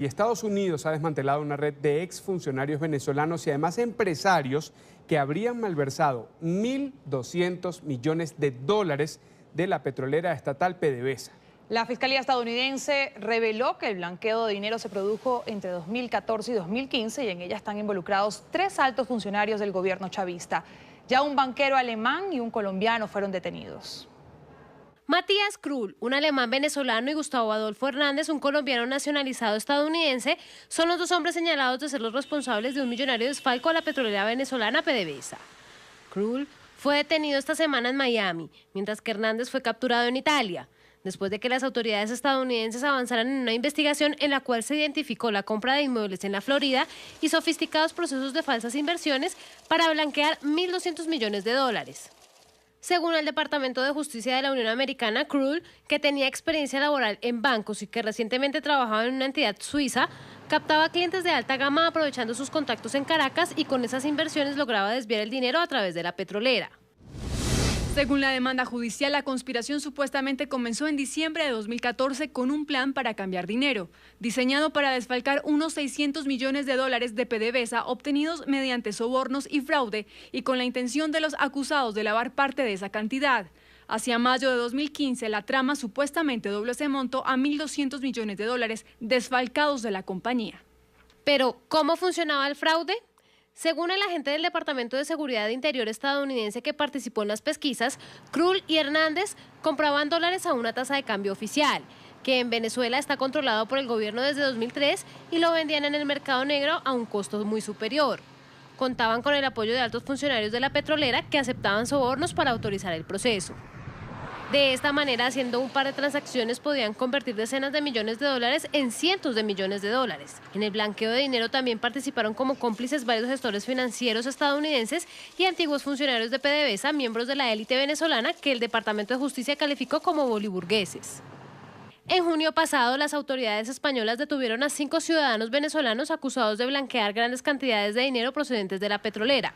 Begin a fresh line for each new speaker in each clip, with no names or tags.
Y Estados Unidos ha desmantelado una red de exfuncionarios venezolanos y además empresarios que habrían malversado 1.200 millones de dólares de la petrolera estatal PDVSA.
La Fiscalía estadounidense reveló que el blanqueo de dinero se produjo entre 2014 y 2015 y en ella están involucrados 3 altos funcionarios del gobierno chavista. Ya un banquero alemán y un colombiano fueron detenidos.
Matías Krull, un alemán venezolano, y Gustavo Adolfo Hernández, un colombiano nacionalizado estadounidense, son los 2 hombres señalados de ser los responsables de un millonario desfalco a la petrolera venezolana PDVSA. Krull fue detenido esta semana en Miami, mientras que Hernández fue capturado en Italia, después de que las autoridades estadounidenses avanzaran en una investigación en la cual se identificó la compra de inmuebles en la Florida y sofisticados procesos de falsas inversiones para blanquear 1.200 millones de dólares. Según el Departamento de Justicia de la Unión Americana, Krull, que tenía experiencia laboral en bancos y que recientemente trabajaba en una entidad suiza, captaba clientes de alta gama aprovechando sus contactos en Caracas y con esas inversiones lograba desviar el dinero a través de la petrolera.
Según la demanda judicial, la conspiración supuestamente comenzó en diciembre de 2014 con un plan para cambiar dinero, diseñado para desfalcar unos 600 millones de dólares de PDVSA obtenidos mediante sobornos y fraude y con la intención de los acusados de lavar parte de esa cantidad. Hacia mayo de 2015, la trama supuestamente dobló ese monto a 1.200 millones de dólares desfalcados de la compañía.
Pero, ¿cómo funcionaba el fraude? Según el agente del Departamento de Seguridad Interior estadounidense que participó en las pesquisas, Krull y Hernández compraban dólares a una tasa de cambio oficial, que en Venezuela está controlado por el gobierno desde 2003, y lo vendían en el mercado negro a un costo muy superior. Contaban con el apoyo de altos funcionarios de la petrolera que aceptaban sobornos para autorizar el proceso. De esta manera, haciendo un par de transacciones, podían convertir decenas de millones de dólares en cientos de millones de dólares. En el blanqueo de dinero también participaron como cómplices varios gestores financieros estadounidenses y antiguos funcionarios de PDVSA, miembros de la élite venezolana que el Departamento de Justicia calificó como boliburgueses. En junio pasado, las autoridades españolas detuvieron a 5 ciudadanos venezolanos acusados de blanquear grandes cantidades de dinero procedentes de la petrolera.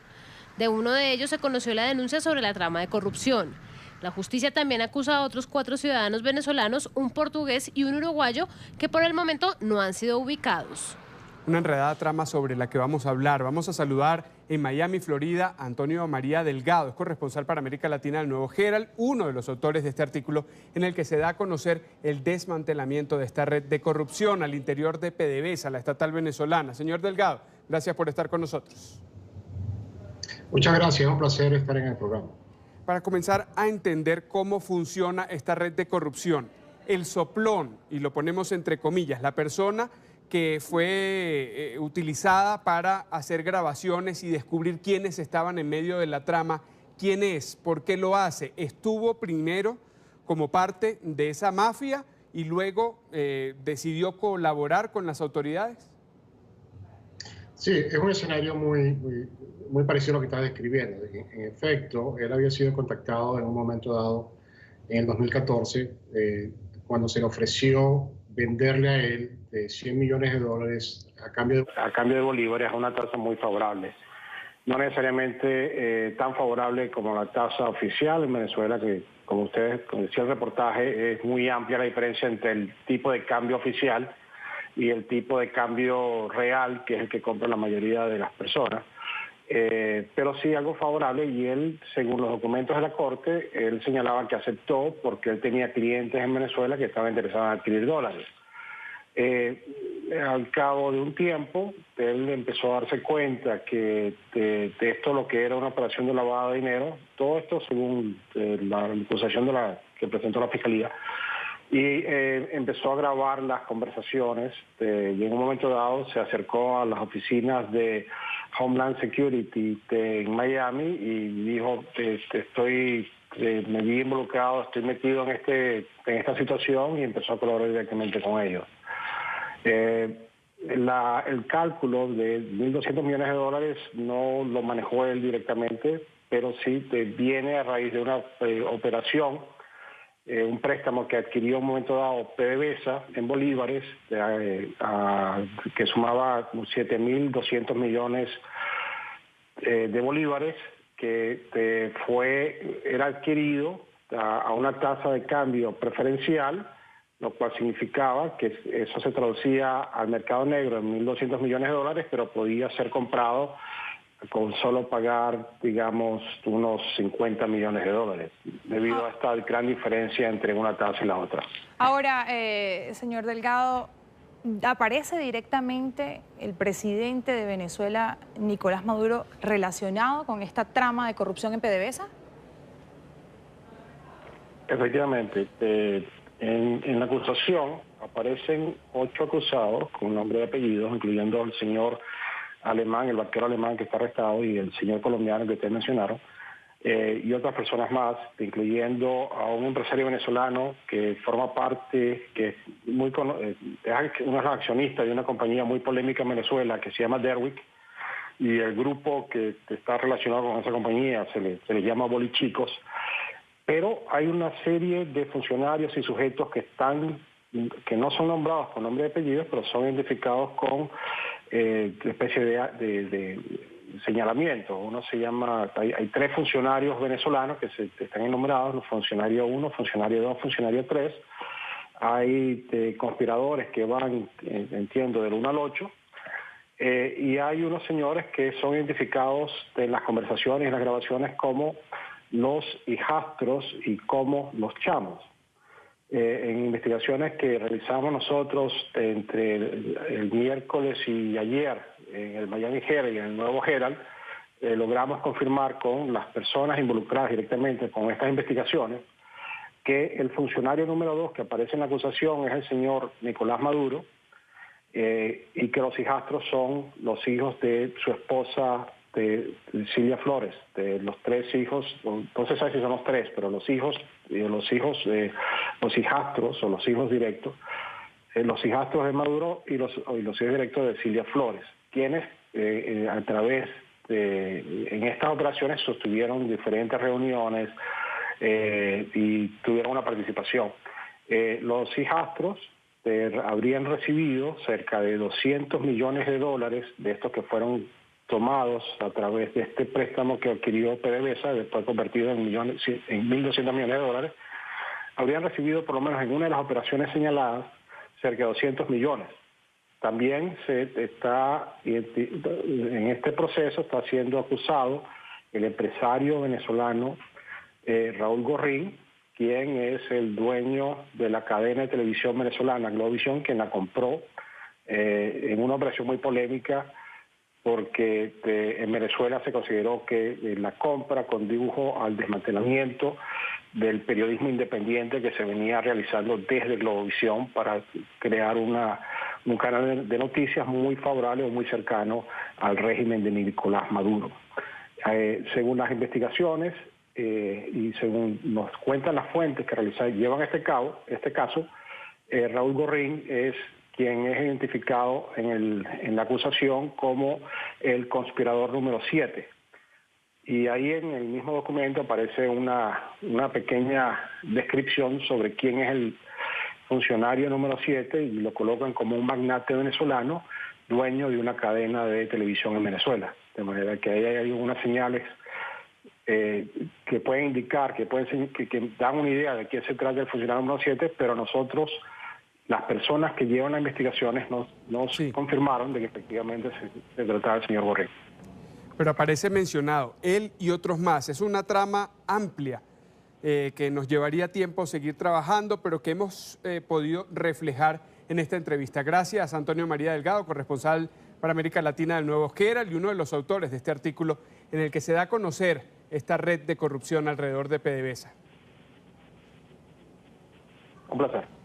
De uno de ellos se conoció la denuncia sobre la trama de corrupción. La justicia también acusa a otros 4 ciudadanos venezolanos, un portugués y un uruguayo, que por el momento no han sido ubicados.
Una enredada trama sobre la que vamos a hablar. Vamos a saludar en Miami, Florida, a Antonio María Delgado, es corresponsal para América Latina del Nuevo Herald, uno de los autores de este artículo en el que se da a conocer el desmantelamiento de esta red de corrupción al interior de PDVSA, la estatal venezolana. Señor Delgado, gracias por estar con nosotros.
Muchas gracias, es un placer estar en el programa.
Para comenzar a entender cómo funciona esta red de corrupción, el soplón, y lo ponemos entre comillas, la persona que fue utilizada para hacer grabaciones y descubrir quiénes estaban en medio de la trama, quién es, por qué lo hace, estuvo primero como parte de esa mafia y luego decidió colaborar con las autoridades.
Sí, es un escenario muy parecido a lo que estás describiendo. En efecto, él había sido contactado en un momento dado, en el 2014, cuando se le ofreció venderle a él 100 millones de dólares a cambio de bolívares a una tasa muy favorable. No necesariamente tan favorable como la tasa oficial en Venezuela, que como ustedes, como decía el reportaje, es muy amplia la diferencia entre el tipo de cambio oficial y el tipo de cambio real, que es el que compra la mayoría de las personas. Pero sí algo favorable, y él, según los documentos de la Corte, él señalaba que aceptó porque él tenía clientes en Venezuela que estaban interesados en adquirir dólares. Al cabo de un tiempo, él empezó a darse cuenta que de esto, lo que era una operación de lavado de dinero, todo esto según la acusación que presentó la Fiscalía, y empezó a grabar las conversaciones y en un momento dado se acercó a las oficinas de Homeland Security en Miami y dijo, me vi involucrado, estoy metido en esta situación, y empezó a colaborar directamente con ellos. El cálculo de 1.200 millones de dólares no lo manejó él directamente, pero sí viene a raíz de una operación, un préstamo que adquirió en un momento dado PDVSA en bolívares, que sumaba 7.200 millones de bolívares, que era adquirido a una tasa de cambio preferencial
lo cual significaba que eso se traducía al mercado negro en 1.200 millones de dólares, pero podía ser comprado con solo pagar, digamos, unos 50 millones de dólares, debido a esta gran diferencia entre una tasa y la otra.
Ahora, señor Delgado, ¿aparece directamente el presidente de Venezuela, Nicolás Maduro, relacionado con esta trama de corrupción en PDVSA?
Efectivamente, en la acusación aparecen 8 acusados con nombre y apellidos, incluyendo al señor alemán, el banquero alemán que está arrestado, y el señor colombiano que ustedes mencionaron, y otras personas más, incluyendo a un empresario venezolano que forma parte, que es uno de los accionistas de una compañía muy polémica en Venezuela que se llama Derwick, y el grupo que está relacionado con esa compañía se le llama Bolichicos. Pero hay una serie de funcionarios y sujetos que no son nombrados con nombre y apellidos, pero son identificados con especie de señalamiento. Uno se llama, hay 3 funcionarios venezolanos que están enumerados, funcionario 1, funcionario 2, funcionario 3. Hay conspiradores que van, entiendo, del 1 al 8. Y hay unos señores que son identificados en las conversaciones y las grabaciones como los hijastros y como los chamos. En investigaciones que realizamos nosotros entre el miércoles y ayer en el Miami Herald y en el Nuevo Herald, logramos confirmar con las personas involucradas directamente con estas investigaciones que el funcionario número 2 que aparece en la acusación es el señor Nicolás Maduro, y que los hijastros son los hijos de su esposa, de Cilia Flores, de los 3 hijos, no se sabe si son los 3, pero los hijastros o los hijos directos, los hijastros de Maduro y los hijos directos de Cilia Flores, quienes a través en estas operaciones sostuvieron diferentes reuniones y tuvieron una participación. Los hijastros habrían recibido cerca de 200 millones de dólares de estos que fueron tomados a través de este préstamo que adquirió PDVSA, después convertido en 1.200 millones de dólares, habrían recibido por lo menos en una de las operaciones señaladas cerca de 200 millones. También en este proceso está siendo acusado el empresario venezolano Raúl Gorrín, quien es el dueño de la cadena de televisión venezolana Globovisión, quien la compró en una operación muy polémica, porque en Venezuela se consideró que la compra condujo al desmantelamiento del periodismo independiente que se venía realizando desde Globovisión para crear un canal de noticias muy favorable o muy cercano al régimen de Nicolás Maduro. Según las investigaciones y según nos cuentan las fuentes que llevan este caso, Raúl Gorrín es quien es identificado en la acusación como el conspirador número 7. Y ahí en el mismo documento aparece una pequeña descripción sobre quién es el funcionario número 7 y lo colocan como un magnate venezolano, dueño de una cadena de televisión en Venezuela. De manera que ahí hay unas señales que pueden indicar, que dan una idea de quién se trata el funcionario número 7, pero nosotros, las personas que llevan las investigaciones nos confirmaron de que efectivamente se trataba del señor Borrell.
Pero aparece mencionado él y otros más. Es una trama amplia que nos llevaría tiempo seguir trabajando, pero que hemos podido reflejar en esta entrevista. Gracias, Antonio María Delgado, corresponsal para América Latina del Nuevo Herald y uno de los autores de este artículo en el que se da a conocer esta red de corrupción alrededor de PDVSA.
Un placer.